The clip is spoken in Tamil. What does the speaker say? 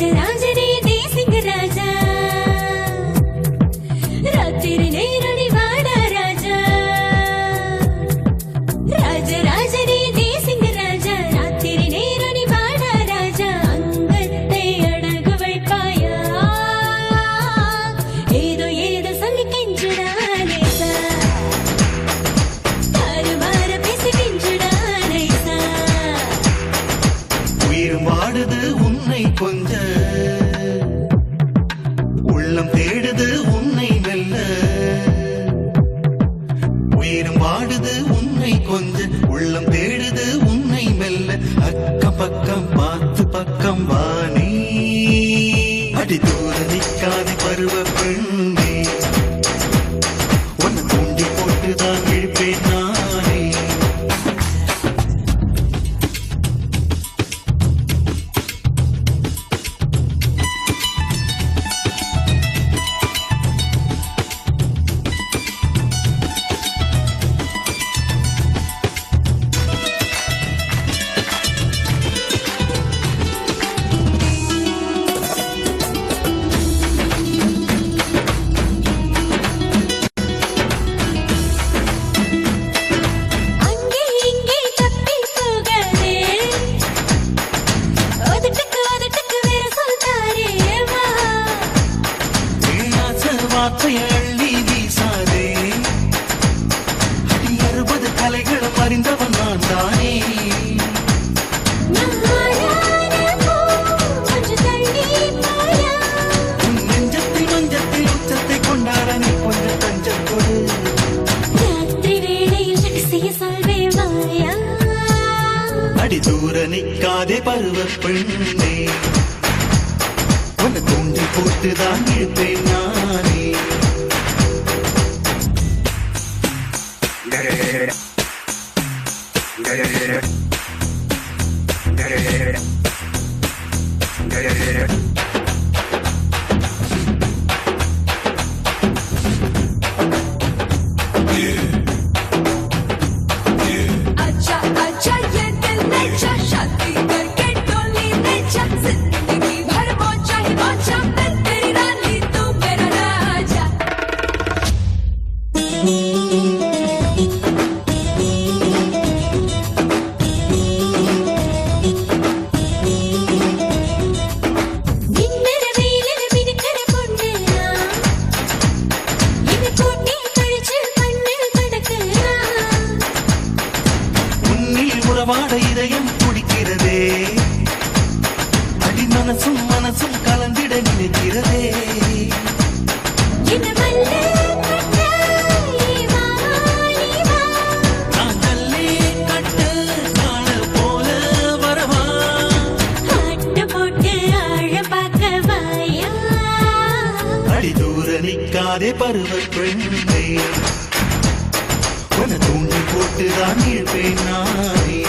ராஜராஜனே தேசிங்க ராஜா ராத்திரி நேரடி வாடா ராஜா ராஜராஜனே தேசிங்க ராஜா ராத்திரி நேரடி வாடா ராஜா அங்கத்தை அடகு வைப்பாயா ஏதோ ஏதோ சொல்லி கெஞ்சுடா நேசா தாறுமாற பேசி கெஞ்சுடா நேசா உயிர் வாடுது உன்னை கொஞ்ச உள்ளம் தேடுது உன்னை மெல்ல உயிர் வாடுது உன்னை கொஞ்ச உள்ளம் தேடுது உன்னை மெல்ல அக்கம் பக்கம் பார்த்து பக்கம் வானே அடி தூர நிற்காதே பருவ பெண்ணே உன்னை தூண்டி போட்டுதான் இழுப்பேன் நானே அங்கே இங்கே தப்பி போகாதே ஒதுட்டுக்கு வேற சொல்தாரே வா ஆச வார்த்தை அள்ளி வீசாதே அடி 60 கலைகள் அறிந்தவன் நான் தானே கொஞ்சம் தள்ளி போயா உன் நெஞ்சத்தில் மஞ்சத்தில் உச்சத்தை கொண்டாட நீ கொஞ்சம் தஞ்சம் கொடு ராத்திரி வேளையில் ரகசிய சொல்வே மாயா அடி தூர நிற்காதே பருவ பெண்ணே உன்னை தூண்டி போட்டுதான் இழுப்பேன் நானே अच्छा अच्छा ये दिल ने चा शादी करके डोली ने चा जिंदगी भर मौजा ही मौजा मैं तेरी रानी तू मेरा राजा மின்னற வெயிலில் மினுக்கிற பொண்ணுனா இது கூட்டி கழிச்சு கண்ணில் கிடக்குறா உன்னில் உறவாட இதயம் துடிக்கிறதே அடி மனசும் மனசும் கலந்திட நினைக்கிறதே என்ன மல்ல கட்ட ஈவா நான் தள்ளி கட்டு காண போல வரவா ஆட்டு போட்டு ஆழ பார்க்க வாயா அடி தூர நிற்காதே பருவ பெண்ணே உன்னை தூண்டி போட்டுதான் இழுப்பேன் நானே